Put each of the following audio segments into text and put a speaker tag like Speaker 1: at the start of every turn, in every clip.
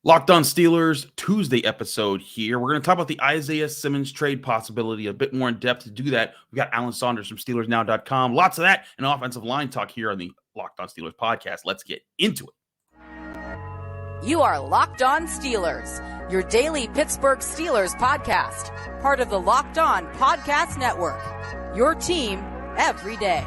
Speaker 1: Locked on Steelers Tuesday episode here. We're going to talk about the Isaiah Simmons trade possibility a bit more in depth. To do that, we've got Alan Saunders from SteelersNow.com. Lots of that and offensive line talk here on the Locked on Steelers podcast. Let's get into it.
Speaker 2: You are Locked on Steelers, your daily Pittsburgh Steelers podcast, part of the Locked on Podcast Network, your team every day.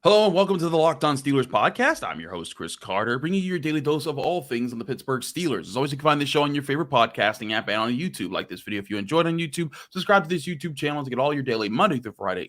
Speaker 1: Hello and welcome to the Locked on Steelers podcast. I'm your host, Chris Carter, bringing you your daily dose of all things on the Pittsburgh Steelers. As always, you can find this show on your favorite podcasting app and on YouTube. Like this video if you enjoyed on YouTube. Subscribe to this YouTube channel to get all your daily Monday through Friday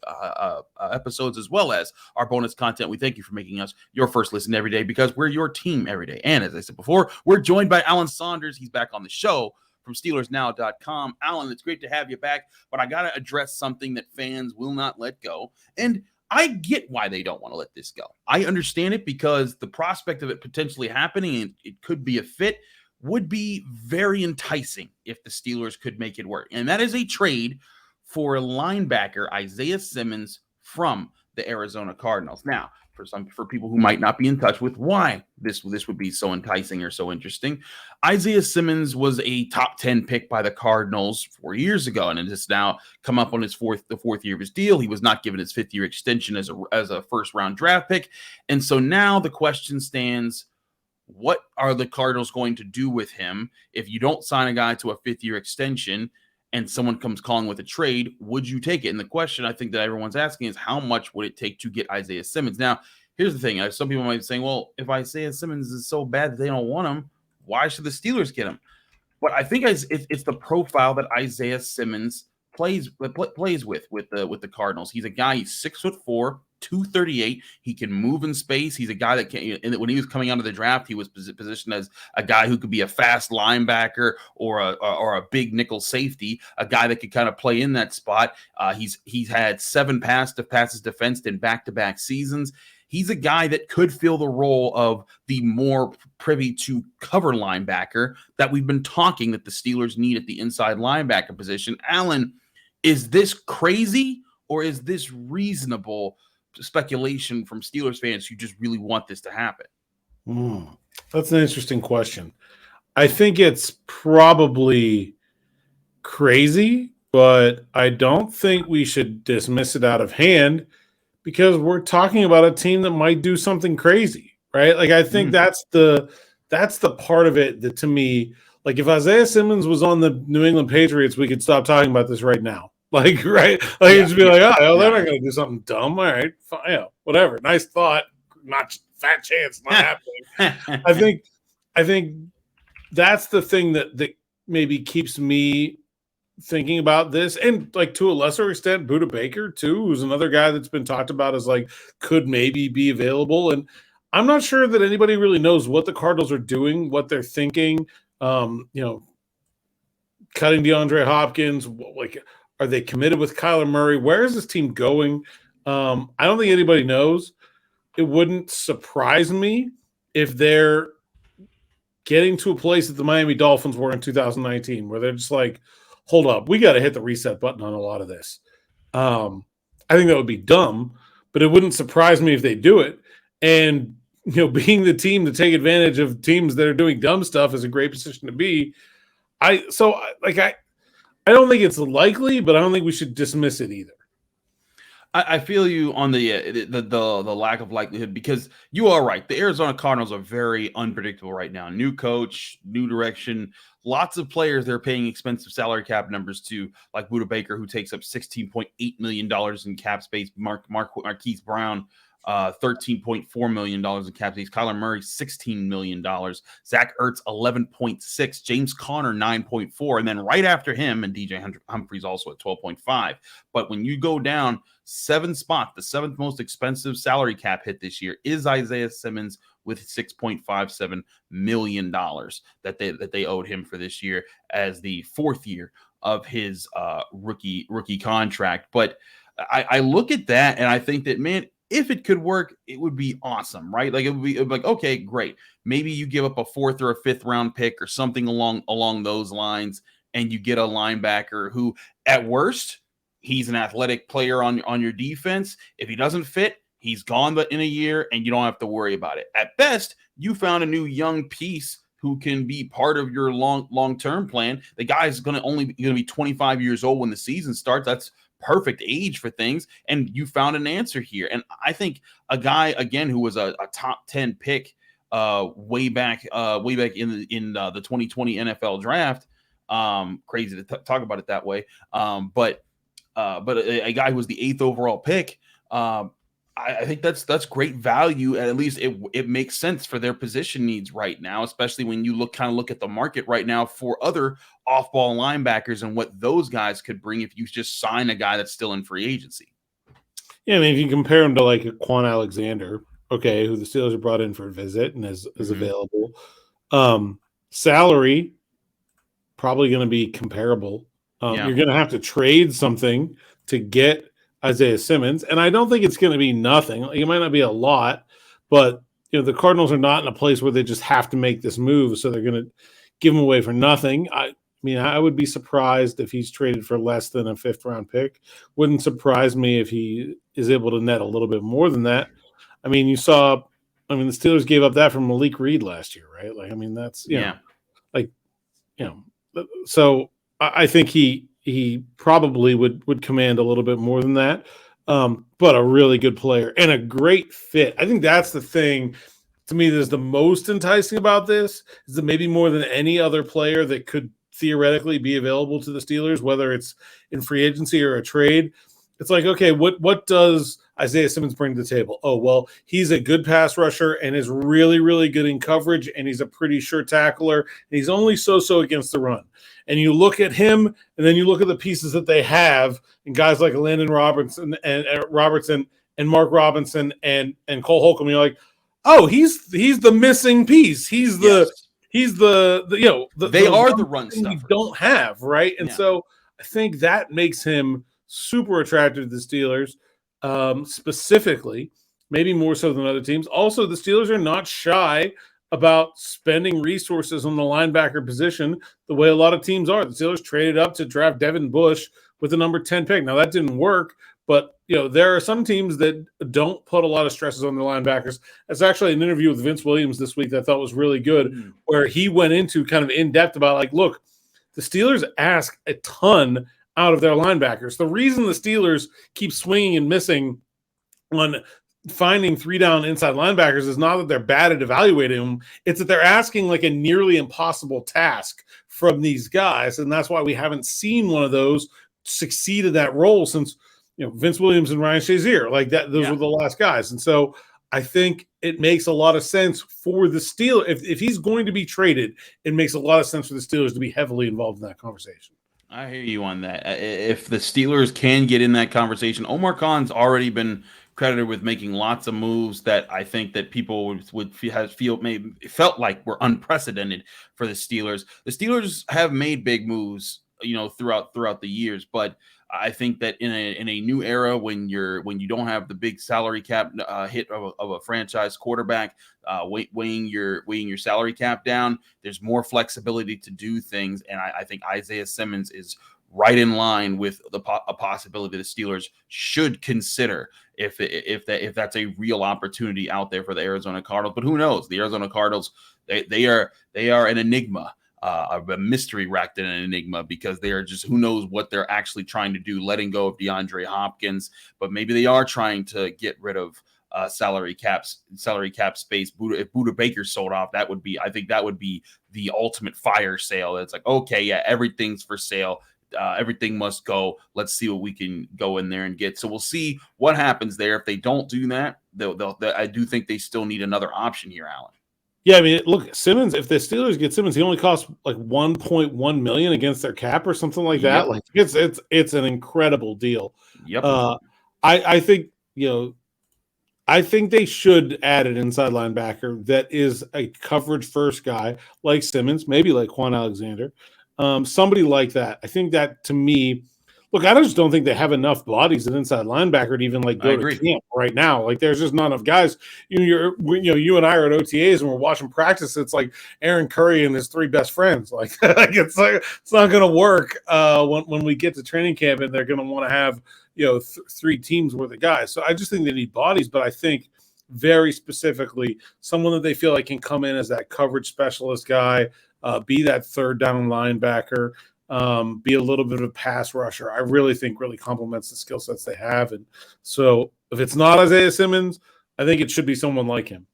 Speaker 1: episodes, as well as our bonus content. We thank you for making us your first listen every day because we're your team every day. And as I said before, we're joined by Alan Saunders. He's back on the show from SteelersNow.com. Alan, it's great to have you back, but I got to address something that fans will not let go. And I get why they don't want to let this go. I understand it because the prospect of it potentially happening, and it could be a fit, would be very enticing if the Steelers could make it work. And that is a trade for a linebacker, Isaiah Simmons, from the Arizona Cardinals. Now, for people who might not be in touch with why this would be so enticing or so interesting, Isaiah Simmons was a top 10 pick by the Cardinals 4 years ago, and it has now come up on the fourth year of his deal. He was not given his fifth-year extension as a first-round draft pick, and so now the question stands: what are the Cardinals going to do with him if you don't sign a guy to a fifth-year extension? And someone comes calling with a trade, would you take it? And the question I think that everyone's asking is, how much would it take to get Isaiah Simmons? Now, here's the thing. Some people might be saying, well, if Isaiah Simmons is so bad that they don't want him, why should the Steelers get him? But I think it's the profile that Isaiah Simmons plays with the Cardinals. He's a guy, he's 6'4", 238. He can move in space. He's a guy that can. And when he was coming out of the draft, he was positioned as a guy who could be a fast linebacker or a big nickel safety, a guy that could kind of play in that spot. He's had 7 passes defensed in back-to-back seasons. He's a guy that could fill the role of the more privy to cover linebacker that we've been talking that the Steelers need at the inside linebacker position. Alan, is this crazy or is this reasonable speculation from Steelers fans who just really want this to happen?
Speaker 3: That's an interesting question. I think it's probably crazy, but I don't think we should dismiss it out of hand because we're talking about a team that might do something crazy, right? Like, I think that's the part of it that, to me, like, if Isaiah Simmons was on the New England Patriots, we could stop talking about this right now. Like, right? Like, it'd be like, oh, they're not going to do something dumb. All right, fine, yeah, whatever. Nice thought. Not fat chance, not happening. I think that's the thing that maybe keeps me thinking about this, and like to a lesser extent, Budda Baker too, who's another guy that's been talked about as like could maybe be available. And I'm not sure that anybody really knows what the Cardinals are doing, what they're thinking. Cutting DeAndre Hopkins, like, are they committed with Kyler Murray? Where is this team going? I don't think anybody knows. It wouldn't surprise me if they're getting to a place that the Miami Dolphins were in 2019, where they're just like, hold up, we got to hit the reset button on a lot of this. I think that would be dumb, but it wouldn't surprise me if they do it. And, being the team to take advantage of teams that are doing dumb stuff is a great position to be. I don't think it's likely, but I don't think we should dismiss it either.
Speaker 1: I feel you on the lack of likelihood, because you are right. The Arizona Cardinals are very unpredictable right now. New coach, new direction, lots of players they're paying expensive salary cap numbers to, like Budda Baker, who takes up $16.8 million in cap space. Marquise Brown, $13.4 million in cap space. Kyler Murray, $16 million. Zach Ertz, $11.6. James Conner, $9.4. And then right after him, and DJ Humphries also at $12.5. But when you go down 7 spots, the 7th most expensive salary cap hit this year is Isaiah Simmons with $6.57 million that they owed him for this year as the 4th year of his rookie contract. But I look at that and I think that, man, if it could work, it would be awesome, right? Like, it would be like, okay, great. Maybe you give up a 4th or a 5th round pick or something along those lines, and you get a linebacker who, at worst, he's an athletic player on your defense. If he doesn't fit, he's gone in a year, and you don't have to worry about it. At best, you found a new young piece who can be part of your long-term plan. The guy is only going to be 25 years old when the season starts. That's perfect age for things, and you found an answer here. And I think a guy, again, who was a top 10 pick way back in the 2020 NFL draft. Crazy to talk about it that way. But a guy who was the 8th overall pick. I think that's great value. At least it makes sense for their position needs right now, especially when you look at the market right now for other off-ball linebackers and what those guys could bring if you just sign a guy that's still in free agency.
Speaker 3: Yeah, I mean, if you compare him to like a Quan Alexander, okay, who the Steelers have brought in for a visit and is available. Salary, probably going to be comparable. You're going to have to trade something to get Isaiah Simmons, and I don't think it's going to be nothing. It might not be a lot, but the Cardinals are not in a place where they just have to make this move, so they're going to give him away for nothing. I mean, I would be surprised if he's traded for less than a 5th-round pick. Wouldn't surprise me if he is able to net a little bit more than that. I mean, the Steelers gave up that from Malik Reed last year, right? Like, I mean, that's so I think he probably would command a little bit more than that, but a really good player and a great fit. I think that's the thing to me that's the most enticing about this, is that maybe more than any other player that could theoretically be available to the Steelers, whether it's in free agency or a trade. It's like, okay, what does Isaiah Simmons bring to the table? Oh, well, he's a good pass rusher and is really, really good in coverage, and he's a pretty sure tackler, and he's only so-so against the run. And you look at him, and then you look at the pieces that they have, and guys like Landon Robertson and Mark Robinson and Cole Holcomb, you're like, oh, he's the missing piece. He's the
Speaker 1: run stuff
Speaker 3: you don't have, right? And so I think that makes him super attractive to the Steelers, specifically, maybe more so than other teams. Also, the Steelers are not shy about spending resources on the linebacker position the way a lot of teams are. The Steelers traded up to draft Devin Bush with the number 10 pick. Now, that didn't work, but there are some teams that don't put a lot of stresses on their linebackers. That's actually an interview with Vince Williams this week that I thought was really good, where he went into kind of in-depth about, like, look, the Steelers ask a ton out of their linebackers. The reason the Steelers keep swinging and missing on finding 3-down inside linebackers is not that they're bad at evaluating them. It's that they're asking like a nearly impossible task from these guys. And that's why we haven't seen one of those succeed in that role since, Vince Williams and Ryan Shazier, like that. Those were the last guys. And so I think it makes a lot of sense for the Steelers. If he's going to be traded, it makes a lot of sense for the Steelers to be heavily involved in that conversation.
Speaker 1: I hear you on that. If the Steelers can get in that conversation, Omar Khan's already been credited with making lots of moves that I think that people felt like were unprecedented for the Steelers. The Steelers have made big moves, throughout the years, but I think that in a new era, when you don't have the big salary cap hit of a franchise quarterback weighing your salary cap down, there's more flexibility to do things, and I think Isaiah Simmons is right in line with a possibility the Steelers should consider if that's a real opportunity out there for the Arizona Cardinals. But who knows? The Arizona Cardinals, they are an enigma. A mystery wrapped in an enigma, because they are just, who knows what they're actually trying to do, letting go of DeAndre Hopkins, but maybe they are trying to get rid of salary cap space. If Buda Baker sold off, I think that would be the ultimate fire sale. It's like, okay, yeah, everything's for sale. Everything must go. Let's see what we can go in there and get. So we'll see what happens there. If they don't do that, I do think they still need another option here, Alan.
Speaker 3: Yeah, I mean, look, Simmons, if the Steelers get Simmons, he only costs like $1.1 million against their cap or something like that. Like it's an incredible deal.
Speaker 1: Yep.
Speaker 3: I think, I think they should add an inside linebacker that is a coverage first guy like Simmons, maybe like Quan Alexander. Somebody like that. I think that, to me, Look, I just don't think they have enough bodies at inside linebacker to even go to camp right now. Like, there's just not enough guys. You and I are at OTAs and we're watching practice. It's like Aaron Curry and his three best friends. It's not going to work when we get to training camp, and they're going to want to have three teams worth of guys. So I just think they need bodies, but I think very specifically someone that they feel like can come in as that coverage specialist guy, be that third down linebacker. Be a little bit of a pass rusher. I really think really complements the skill sets they have. And so if it's not Isaiah Simmons, I think it should be someone like him.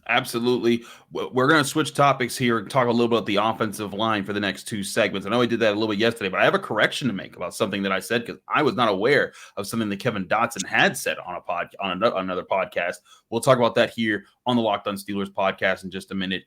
Speaker 1: Absolutely. We're going to switch topics here and talk a little bit about the offensive line for the next two segments. I know I did that a little bit yesterday, but I have a correction to make about something that I said because I was not aware of something that Kevin Dotson had said on another podcast. We'll talk about that here on the Locked On Steelers podcast in just a minute.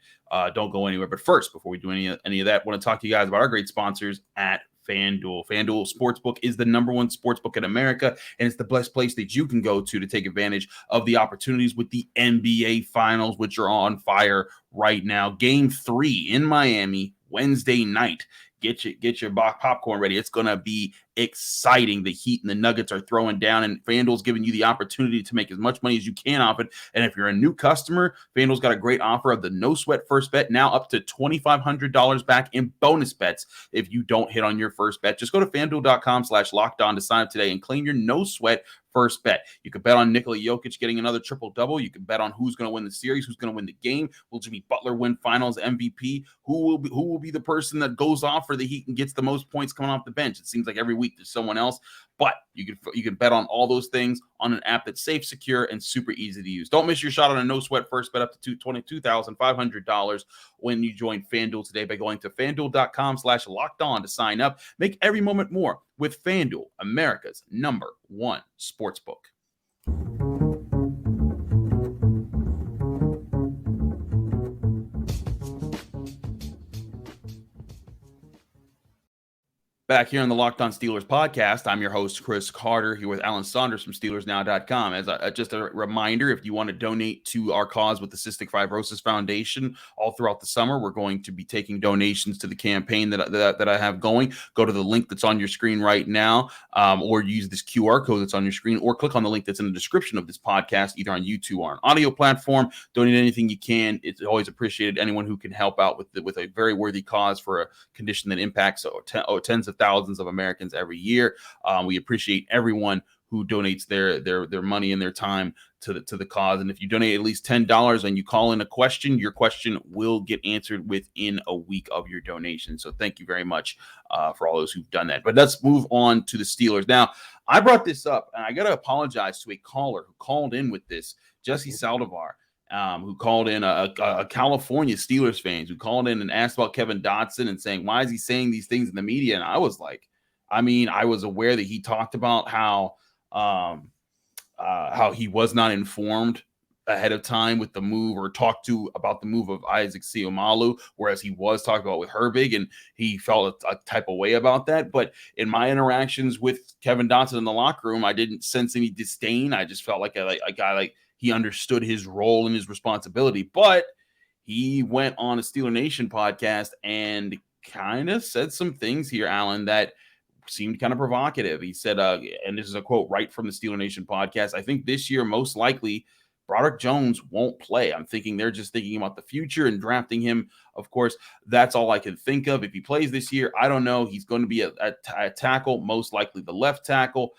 Speaker 1: Don't go anywhere. But first, before we do any of that, I want to talk to you guys about our great sponsors at FanDuel. FanDuel Sportsbook is the number one sportsbook in America, and it's the best place that you can go to take advantage of the opportunities with the NBA Finals, which are on fire right now. Game 3 in Miami, Wednesday night. Get your popcorn ready. It's going to be exciting. The Heat and the Nuggets are throwing down, and FanDuel's giving you the opportunity to make as much money as you can off it. And if you're a new customer, FanDuel's got a great offer of the no sweat first bet, now up to $2,500 back in bonus bets if you don't hit on your first bet. Just go to FanDuel.com/lockedon to sign up today and claim your no sweat first bet. You can bet on Nikola Jokic getting another triple-double. You can bet on who's going to win the series, who's going to win the game. Will Jimmy Butler win Finals MVP? Who will be the person that goes off for the Heat and gets the most points coming off the bench? It seems like every week there's someone else, but you can bet on all those things on an app that's safe, secure, and super easy to use. Don't miss your shot on a no-sweat first bet up to $22,500 when you join FanDuel today by going to FanDuel.com/lockedon to sign up. Make every moment more with FanDuel, America's #1 sportsbook. Back here on the Locked On Steelers podcast, I'm your host, Chris Carter, here with Alan Saunders from SteelersNow.com. As just a reminder, if you want to donate to our cause with the Cystic Fibrosis Foundation all throughout the summer, we're going to be taking donations to the campaign that I have going. Go to the link that's on your screen right now, or use this QR code that's on your screen, or click on the link that's in the description of this podcast, either on YouTube or an audio platform. Donate anything you can. It's always appreciated. Anyone who can help out with a very worthy cause for a condition that impacts tens of thousands of Americans every year. We appreciate everyone who donates their money and their time to the cause. And if you donate at least $10 and you call in a question, your question will get answered within a week of your donation. So thank you very much for all those who've done that. But let's move on to the Steelers. Now, I brought this up, and I got to apologize to a caller who called in with this, Jesse Saldivar. Who called in a California Steelers fans who called in and asked about Kevin Dotson and saying, why is he saying these things in the media? And I was like, I was aware that he talked about how he was not informed ahead of time with the move, or talked to about the move of Isaac Seumalo, whereas he was talking about with Herbig, and he felt a type of way about that. But in my interactions with Kevin Dotson in the locker room, I didn't sense any disdain. I just felt like a guy he understood his role and his responsibility. But he went on a Steeler Nation podcast and kind of said some things here, Alan, that seemed kind of provocative. He said, and this is a quote right from the Steeler Nation podcast, "I think this year, most likely, Broderick Jones won't play. I'm thinking they're just thinking about the future and drafting him. Of course, that's all I can think of. If he plays this year, I don't know. He's going to be a tackle, most likely the left tackle,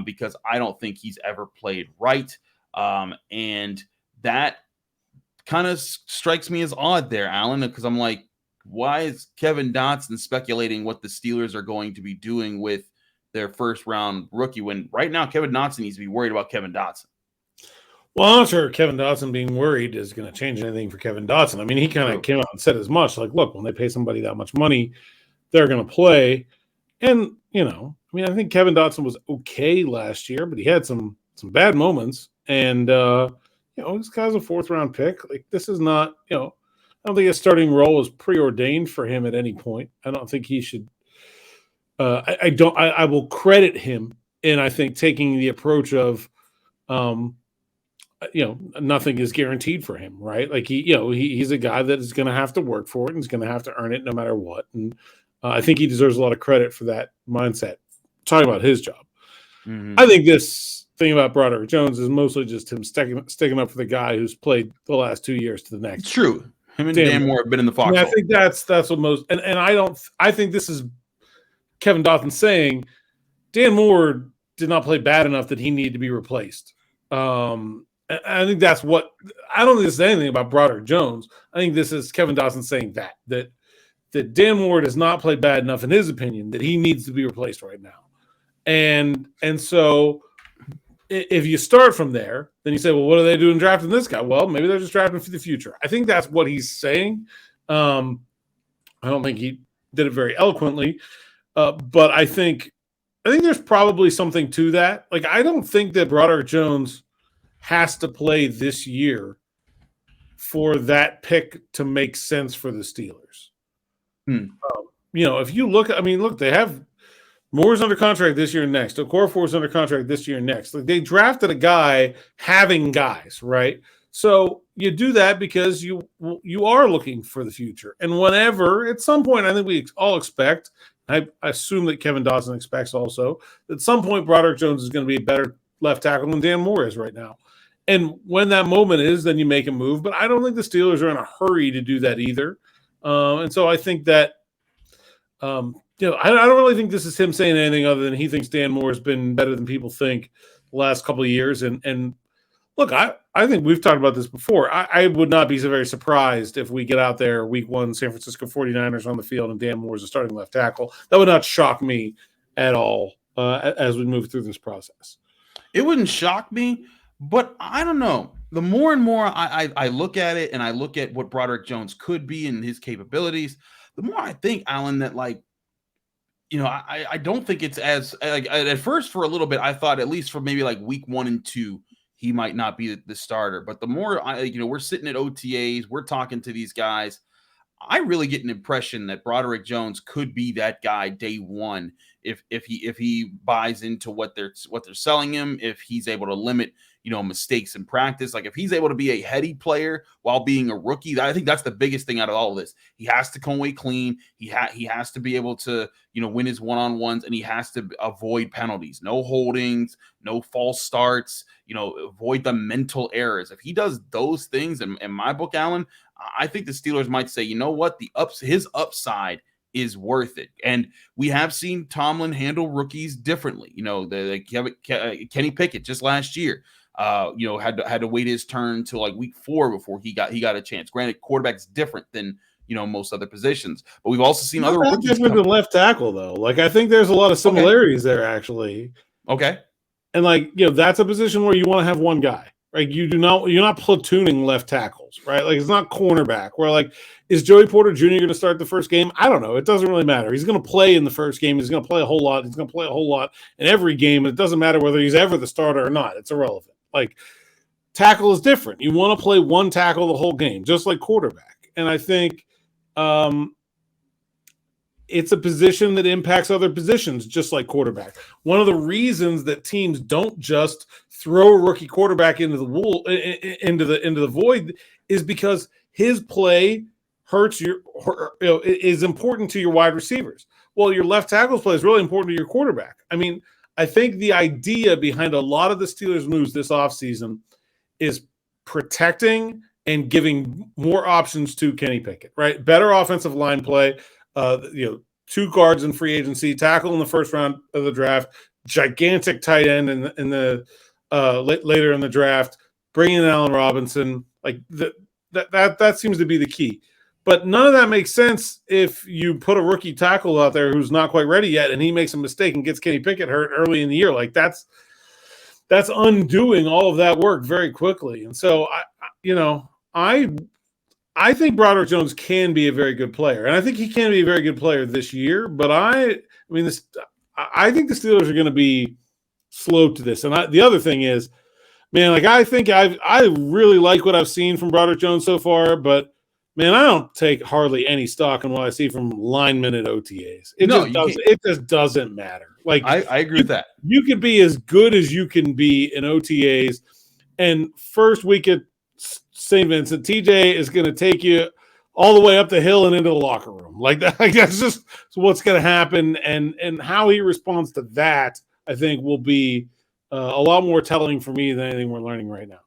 Speaker 1: because I don't think he's ever played right." And that kind of strikes me as odd there, Alan, because I'm like, why is Kevin Dotson speculating what the Steelers are going to be doing with their first round rookie when right now Kevin Dotson needs to be worried about Kevin Dotson?
Speaker 3: Well, I'm not sure Kevin Dotson being worried is going to change anything for Kevin Dotson. I mean, he kind of came out and said as much, like, look, when they pay somebody that much money, they're going to play. And, I think Kevin Dotson was okay last year, but he had some bad moments. And, this guy's a fourth-round pick. Like, this is not, I don't think his starting role is preordained for him at any point. I don't think he should. I will credit him in, I think, taking the approach of, nothing is guaranteed for him, right? Like he's a guy that is going to have to work for it and is going to have to earn it no matter what. And I think he deserves a lot of credit for that mindset. talking about his job.
Speaker 1: Mm-hmm.
Speaker 3: I think this thing about Broderick Jones is mostly just him sticking up for the guy who's played the last 2 years to the next.
Speaker 1: It's true. Him and Dan Moore have been in the foxhole.
Speaker 3: I think that's what most and I think this is Kevin Dotson saying Dan Moore did not play bad enough that he needed to be replaced. I think that's what I don't think this is anything about Broderick Jones. I think this is Kevin Dotson saying that Dan Moore does not play bad enough in his opinion that he needs to be replaced right now. And so if you start from there, then you say, well, what are they doing drafting this guy? Well, maybe they're just drafting for the future. I think that's what he's saying. I don't think he did it very eloquently, but I think there's probably something to that. Like, I don't think that Broderick Jones has to play this year for that pick to make sense for the Steelers. If you look, they have Moore's under contract this year and next. Okorafor's under contract this year and next. Like, they drafted a guy having guys, right? So you do that because you are looking for the future. And whenever, at some point, I think we all expect, I assume that Kevin Dotson expects also, that at some point Broderick Jones is going to be a better left tackle than Dan Moore is right now. And when that moment is, then you make a move. But I don't think the Steelers are in a hurry to do that either. And so I think that, I don't really think this is him saying anything other than he thinks Dan Moore has been better than people think the last couple of years. And look, I think we've talked about this before. I would not be so very surprised if we get out there week one, San Francisco 49ers on the field and Dan Moore is a starting left tackle. That would not shock me at all as we move through this process.
Speaker 1: It wouldn't shock me, but I don't know. The more and more I look at it and I look at what Broderick Jones could be and his capabilities, the more I think, Alan, that I don't think it's as at first for a little bit, I thought at least for maybe like week 1 and 2, he might not be the starter. But the more we're sitting at OTAs, we're talking to these guys. I really get an impression that Broderick Jones could be that guy day one if he buys into what they're selling him, if he's able to limit mistakes in practice. Like, if he's able to be a heady player while being a rookie, I think that's the biggest thing out of all of this. He has to come away clean. He has to be able to, win his one-on-ones, and he has to avoid penalties, no holdings, no false starts, avoid the mental errors. If he does those things in my book, Alan, I think the Steelers might say, you know what, his upside is worth it. And we have seen Tomlin handle rookies differently. Kenny Pickett just last year, had to wait his turn till like week 4 before he got a chance. Granted, quarterback's different than most other positions, but we've also seen other rookies
Speaker 3: different than left tackle though. Like, I think there's a lot of similarities there actually.
Speaker 1: Okay,
Speaker 3: and that's a position where you want to have one guy. Right? You're not platooning left tackles, right? Like, it's not cornerback. Where, like, is Joey Porter Jr. going to start the first game? I don't know. It doesn't really matter. He's going to play in the first game. He's going to play a whole lot. He's going to play a whole lot in every game. And it doesn't matter whether he's ever the starter or not. It's irrelevant. Like, tackle is different. You want to play one tackle the whole game, just like quarterback. And I think it's a position that impacts other positions, just like quarterback. One of the reasons that teams don't just throw a rookie quarterback into the void is because his play is important to your wide receivers. Well, your left tackle's play is really important to your quarterback. I mean, I think the idea behind a lot of the Steelers' moves this offseason is protecting and giving more options to Kenny Pickett, right? Better offensive line play. 2 guards in free agency, tackle in the first round of the draft, gigantic tight end in the later in the draft, bringing in Allen Robinson. Like, that seems to be the key. But none of that makes sense if you put a rookie tackle out there who's not quite ready yet, and he makes a mistake and gets Kenny Pickett hurt early in the year. Like, that's undoing all of that work very quickly. And so I think Broderick Jones can be a very good player, and I think he can be a very good player this year. But I think the Steelers are going to be slow to this. And the other thing is, man, like, I think I really like what I've seen from Broderick Jones so far, but man, I don't take hardly any stock in what I see from linemen at OTAs. It just doesn't matter. Like,
Speaker 1: I agree with that.
Speaker 3: You could be as good as you can be in OTAs, and first week at St. Vincent, TJ is going to take you all the way up the hill and into the locker room. Like that's just what's going to happen. And how he responds to that, I think, will be a lot more telling for me than anything we're learning right now.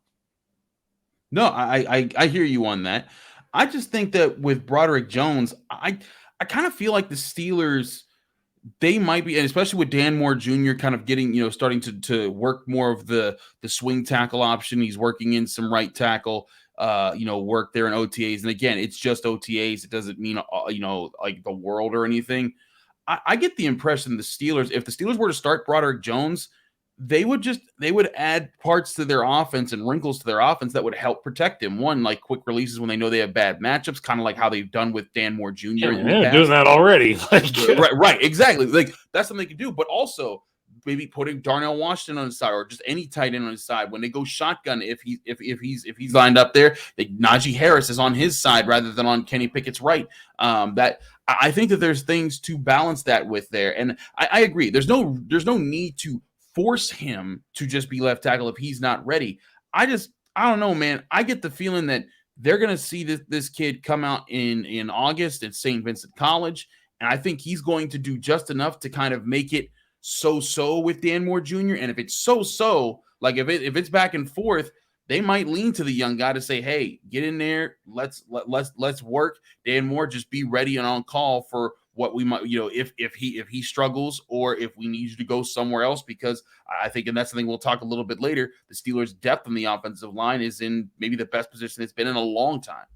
Speaker 1: No, I hear you on that. I just think that with Broderick Jones, I kind of feel like the Steelers, they might be, and especially with Dan Moore Jr. kind of getting, starting to work more of the swing tackle option. He's working in some right tackle, work there in OTAs. And again, it's just OTAs. It doesn't mean, like the world or anything. I get the impression the Steelers, if the Steelers were to start Broderick Jones, they would add parts to their offense and wrinkles to their offense that would help protect him. One, like quick releases when they know they have bad matchups, kind of like how they've done with Dan Moore Jr.
Speaker 3: Doing that already.
Speaker 1: Right, exactly. Like that's something they can do, but also maybe putting Darnell Washington on the side or just any tight end on his side when they go shotgun. If he's lined up there, Najee Harris is on his side rather than on Kenny Pickett's right. That I think that there's things to balance that with there, and I agree. There's no need to force him to just be left tackle if he's not ready. I don't know, man. I get the feeling that they're going to see this kid come out in August at St. Vincent College, and I think he's going to do just enough to kind of make it so-so with Dan Moore Jr. And if it's so-so, like if it's back and forth, they might lean to the young guy to say, hey, get in there, let's work. Dan Moore, just be ready and on call for what we might, if he struggles or if we need you to go somewhere else, because I think, and that's something we'll talk a little bit later, the Steelers' depth on the offensive line is in maybe the best position it's been in a long time.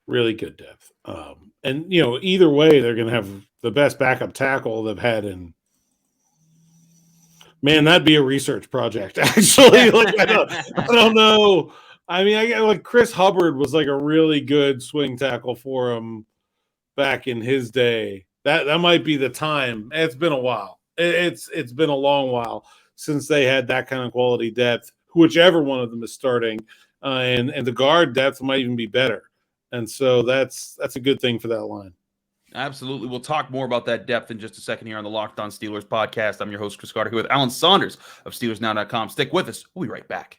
Speaker 3: Really good depth. And either way, they're going to have the best backup tackle they've had in. Man, that'd be a research project, actually. Like, I don't know. I mean, Chris Hubbard was like a really good swing tackle for him back in his day. That might be the time. It's been a while. It's been a long while since they had that kind of quality depth, whichever one of them is starting. And the guard depth might even be better. And so that's a good thing for that line.
Speaker 1: Absolutely. We'll talk more about that depth in just a second here on the Locked On Steelers podcast. I'm your host, Chris Carter, here with Alan Saunders of SteelersNow.com. Stick with us. We'll be right back.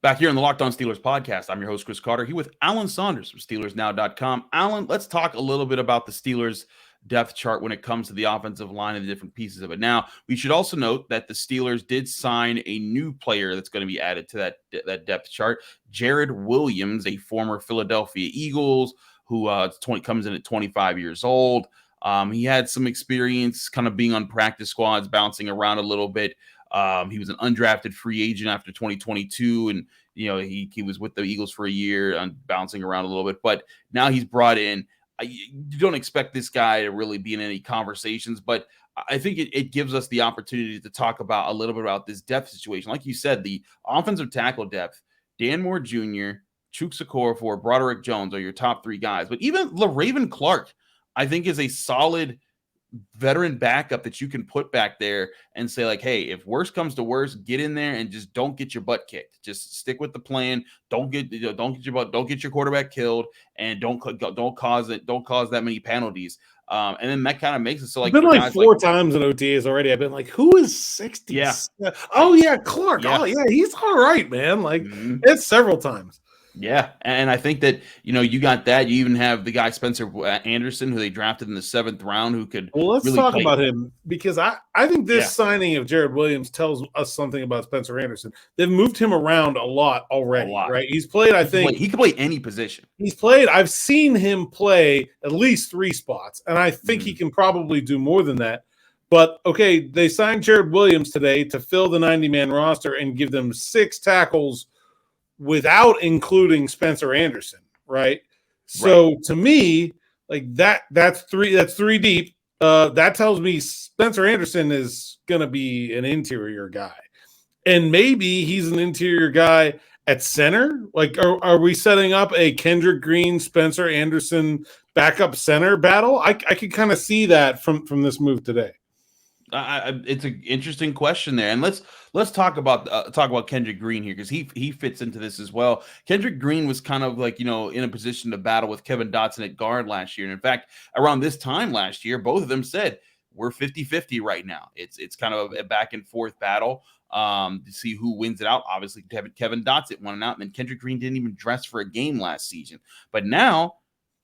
Speaker 1: Back here on the Locked On Steelers podcast, I'm your host, Chris Carter, here with Alan Saunders from SteelersNow.com. Alan, let's talk a little bit about the Steelers' depth chart when it comes to the offensive line and the different pieces of it. Now, we should also note that the Steelers did sign a new player that's going to be added to that depth chart, Jared Williams, a former Philadelphia Eagles who comes in at 25 years old. He had some experience kind of being on practice squads, bouncing around a little bit. He was an undrafted free agent after 2022, and he was with the Eagles for a year and bouncing around a little bit. But now he's brought in. You don't expect this guy to really be in any conversations, but I think it gives us the opportunity to talk about a little bit about this depth situation. Like you said, the offensive tackle depth, Dan Moore Jr., Chuks Okorafor, Broderick Jones are your top three guys. But even LaRaven Clark, I think, is a solid veteran backup that you can put back there and say, like, hey, if worse comes to worse, get in there and just don't get your butt kicked. Just stick with the plan. Don't get your quarterback killed, and don't cause that many penalties. And then that kind of makes it so, like,
Speaker 3: I've been like four times in OTAs already. I've been like, who is 60?
Speaker 1: Yeah.
Speaker 3: Oh yeah, Clark.
Speaker 1: Yeah.
Speaker 3: Oh yeah, he's all right, man. Like it's several times.
Speaker 1: Yeah, and I think that, you got that. You even have the guy Spencer Anderson, who they drafted in the 7th round, who could
Speaker 3: let's
Speaker 1: really
Speaker 3: talk about him, because I think this signing of Jared Williams tells us something about Spencer Anderson. They've moved him around a lot already, right? He's played, he can play
Speaker 1: any position.
Speaker 3: I've seen him play at least 3 spots, and I think he can probably do more than that. But, okay, they signed Jared Williams today to fill the 90-man roster and give them 6 tackles without including Spencer Anderson, right? So to me, like that's 3 deep. That tells me Spencer Anderson is going to be an interior guy. And maybe he's an interior guy at center. Like, are we setting up a Kendrick Green, Spencer Anderson backup center battle? I could kind of see that from this move today.
Speaker 1: It's an interesting question there, and let's talk about Kendrick Green here, because he fits into this as well. Kendrick Green was kind of like, in a position to battle with Kevin Dotson at guard last year, and in fact, around this time last year, both of them said, we're 50-50 right now. It's kind of a back and forth battle to see who wins it out. Obviously, Kevin Dotson won it out, and then Kendrick Green didn't even dress for a game last season. But now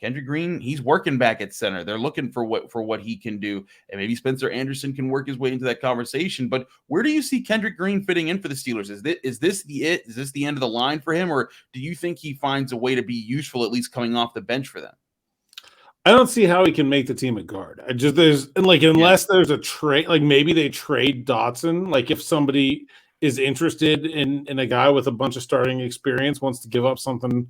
Speaker 1: Kendrick Green, he's working back at center. They're looking for what he can do, and maybe Spencer Anderson can work his way into that conversation. But where do you see Kendrick Green fitting in for the Steelers? Is this the end of the line for him, or do you think he finds a way to be useful at least coming off the bench for them?
Speaker 3: I don't see how he can make the team at guard. Unless there's a trade, like maybe they trade Dotson. Like if somebody is interested in a guy with a bunch of starting experience, wants to give up something,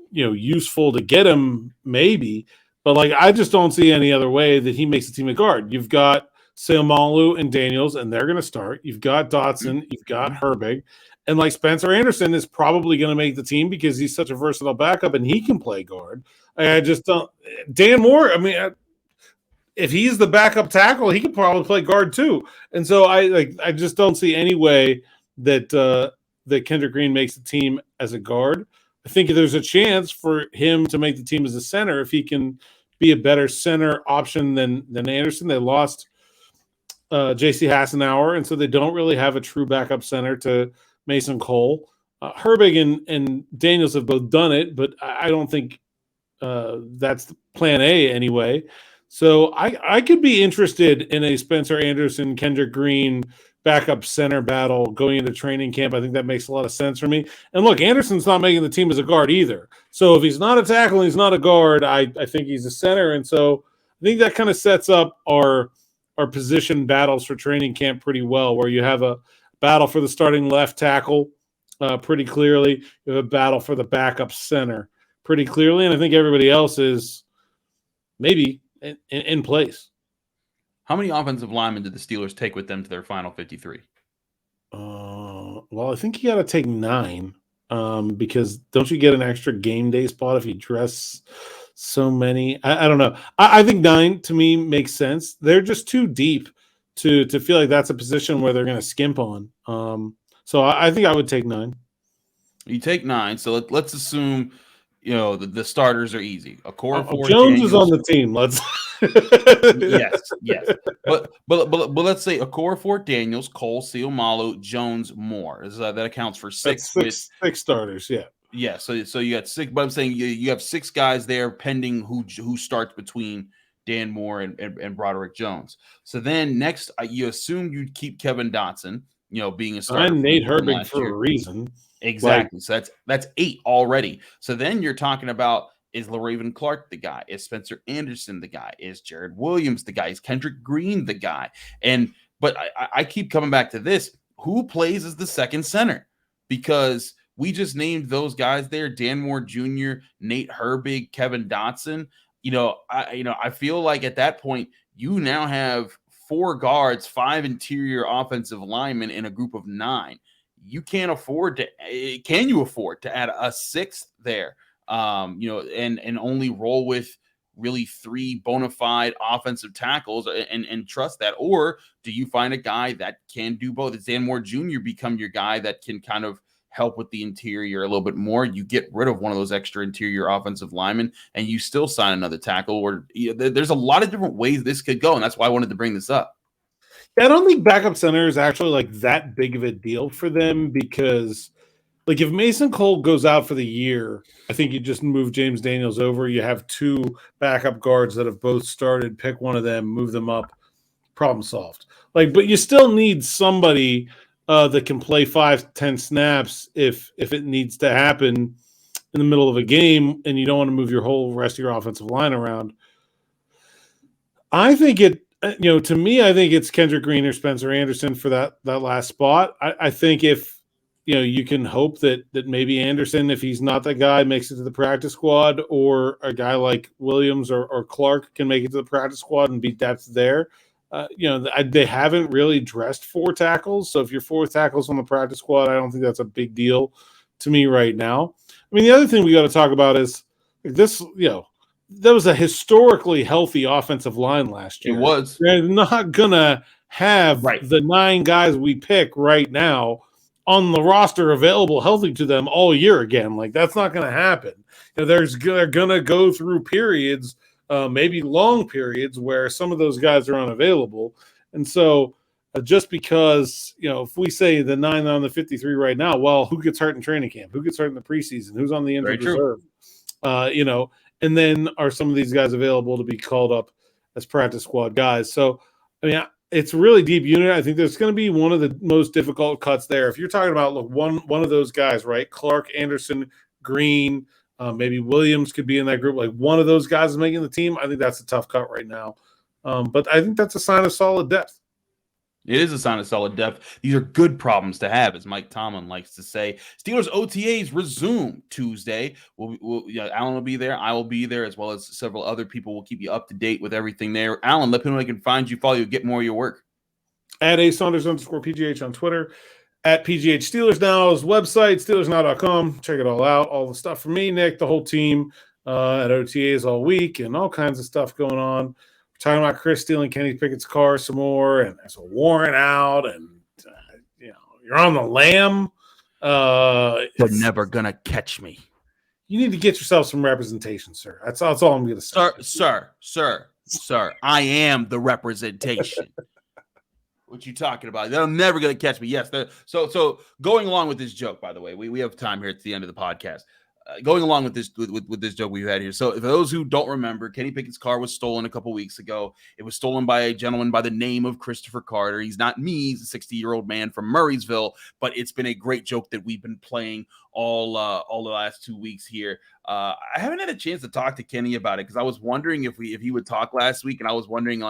Speaker 3: useful to get him, maybe. But like I just don't see any other way that he makes the team at guard. You've got Seumalo and Daniels, and they're going to start. You've got Dotson, you've got Herbig, and like Spencer Anderson is probably going to make the team because he's such a versatile backup and he can play guard. I just don't. Dan Moore, if he's the backup tackle, he could probably play guard too. And so I just don't see any way that that Kendrick Green makes the team as a guard. I think there's a chance for him to make the team as a center if he can be a better center option than Anderson. They lost J.C. Hassenauer, and so they don't really have a true backup center to Mason Cole. Herbig and Daniels have both done it, but I don't think that's the plan A anyway. So I could be interested in a Spencer Anderson, Kendrick Green backup center battle going into training camp. I think that makes a lot of sense for me. And look, Anderson's not making the team as a guard either. So if he's not a tackle and he's not a guard, I think he's a center. And so I think that kind of sets up our position battles for training camp pretty well, where you have a battle for the starting left tackle pretty clearly. You have a battle for the backup center pretty clearly. And I think everybody else is maybe in place.
Speaker 1: How many offensive linemen did the Steelers take with them to their final 53?
Speaker 3: Well, I think you got to take 9 because don't you get an extra game day spot if you dress so many? I don't know. I think 9 to me makes sense. They're just too deep to feel like that's a position where they're going to skimp on. So I think I would take 9.
Speaker 1: You take 9. So let's assume the starters are easy.
Speaker 3: Jones Daniels is on the team. Let's
Speaker 1: yes. But let's say Okorafor, Daniels, Cole, Seumalo, Jones, Moore. That accounts for 6.
Speaker 3: Six starters.
Speaker 1: Yeah. So you got 6. But I'm saying you have 6 guys there pending who starts between Dan Moore and Broderick Jones. So then next, you assume you'd keep Kevin Dotson. Being a starter.
Speaker 3: I'm Nate Herbig for a reason.
Speaker 1: Exactly. So that's 8 already. So then you're talking about, is LaRaven Clark the guy? Is Spencer Anderson the guy? Is Jared Williams the guy? Is Kendrick Green the guy? But I keep coming back to this. Who plays as the second center? Because we just named those guys there: Dan Moore Jr., Nate Herbig, Kevin Dotson. I feel like at that point you now have 4 guards, 5 interior offensive linemen in a group of 9. You can't afford to. Can you afford to add a 6th there? And only roll with really 3 bona fide offensive tackles and trust that? Or do you find a guy that can do both? Does Dan Moore Jr. become your guy that can kind of help with the interior a little bit more? You get rid of one of those extra interior offensive linemen and you still sign another tackle. Or there's a lot of different ways this could go, and that's why I wanted to bring this up.
Speaker 3: I don't think backup center is actually like that big of a deal for them because like if Mason Cole goes out for the year, I think you just move James Daniels over. You have 2 backup guards that have both started, pick one of them, move them up, problem solved. But you still need somebody that can play 5-10 snaps if it needs to happen in the middle of a game and you don't want to move your whole rest of your offensive line around. I think to me, I think it's Kendrick Green or Spencer Anderson for that last spot. I think if, you can hope that maybe Anderson, if he's not that guy, makes it to the practice squad, or a guy like Williams or Clark can make it to the practice squad and be depth there. They haven't really dressed 4 tackles. So if you're 4 tackles on the practice squad, I don't think that's a big deal to me right now. I mean, the other thing we got to talk about is this, that was a historically healthy offensive line last year.
Speaker 1: It was.
Speaker 3: They're not going to have the 9 guys we pick right now on the roster available healthy to them all year again. That's not going to happen. They're going to go through periods maybe long periods where some of those guys are unavailable. And so just because, if we say the 9 on the 53 right now, well, who gets hurt in training camp? Who gets hurt in the preseason? Who's on the injured reserve? And then are some of these guys available to be called up as practice squad guys? So, it's a really deep unit. I think there's going to be one of the most difficult cuts there. If you're talking about one of those guys, right? Clark, Anderson, Green, maybe Williams could be in that group. Like one of those guys is making the team. I think that's a tough cut right now. But I think that's a sign of solid depth.
Speaker 1: It is a sign of solid depth. These are good problems to have, as Mike Tomlin likes to say. Steelers OTAs resume Tuesday. Alan will be there. I will be there, as well as several other people. Will keep you up to date with everything there. Alan, let people know they can find you, follow you, get more of your work.
Speaker 3: At @Saunders_PGH on Twitter. At PGH Steelers Now's website, SteelersNow.com. Check it all out. All the stuff from me, Nick, the whole team at OTAs all week, and all kinds of stuff going on. Talking about Chris stealing Kenny Pickett's car some more, and there's a warrant out, and you're on the lam.
Speaker 1: They're never gonna catch me.
Speaker 3: You need to get yourself some representation, sir. That's all I'm going to say.
Speaker 1: Sir. I am the representation. What you talking about? They're never gonna catch me. Yes. So going along with this joke, by the way, we have time here at the end of the podcast. Going along with this with this joke we've had here. So for those who don't remember, Kenny Pickett's car was stolen a couple weeks ago. It was stolen by a gentleman by the name of Christopher Carter. He's not me. He's a 60-year-old man from Murraysville, but it's been a great joke that we've been playing all the last 2 weeks here. I haven't had a chance to talk to Kenny about it because I was wondering if he would talk last week, and I was wondering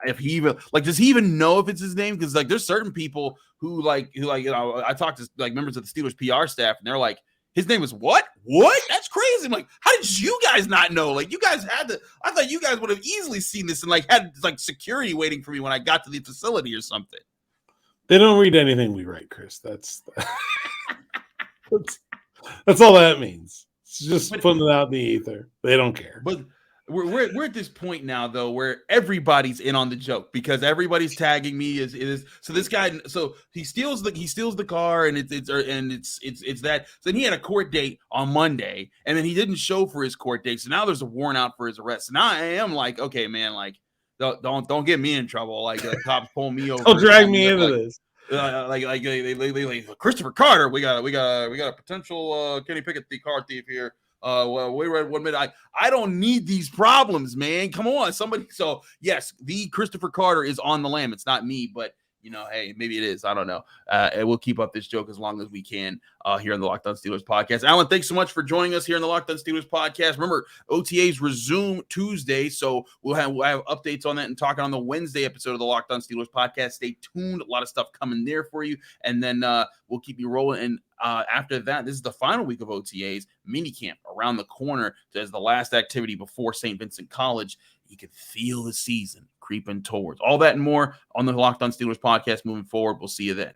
Speaker 1: if he even does he even know if it's his name? Because there's certain people who I talked to members of the Steelers PR staff, and they're like, his name is what? What? That's crazy. I'm like, how did you guys not know? You guys had to. I thought you guys would have easily seen this and had security waiting for me when I got to the facility or something.
Speaker 3: They don't read anything we write, Chris. That's all that means. It's just putting it out in the ether. They don't care.
Speaker 1: But we're at this point now though where everybody's in on the joke because everybody's tagging me is so this guy, so he steals the car and it's that. So then he had a court date on Monday and then he didn't show for his court date, so now there's a warrant out for his arrest. So now I am like, okay man, don't get me in trouble, the cops pull me over,
Speaker 3: don't drag me into this.
Speaker 1: Christopher Carter, we got a potential Kenny Pickett car thief here. We read 1 minute. I don't need these problems, man. Come on, somebody. So yes, the Christopher Carter is on the lam. It's not me, but hey, maybe it is. I don't know. And we'll keep up this joke as long as we can here on the Locked On Steelers podcast. Alan, thanks so much for joining us here on the Locked On Steelers podcast. Remember, OTAs resume Tuesday, so we'll have updates on that and talking on the Wednesday episode of the Locked On Steelers podcast. Stay tuned. A lot of stuff coming there for you, and then we'll keep you rolling. And after that, this is the final week of OTAs. Minicamp around the corner as the last activity before St. Vincent College. You can feel the season creeping towards all that and more on the Locked On Steelers podcast moving forward. We'll see you then.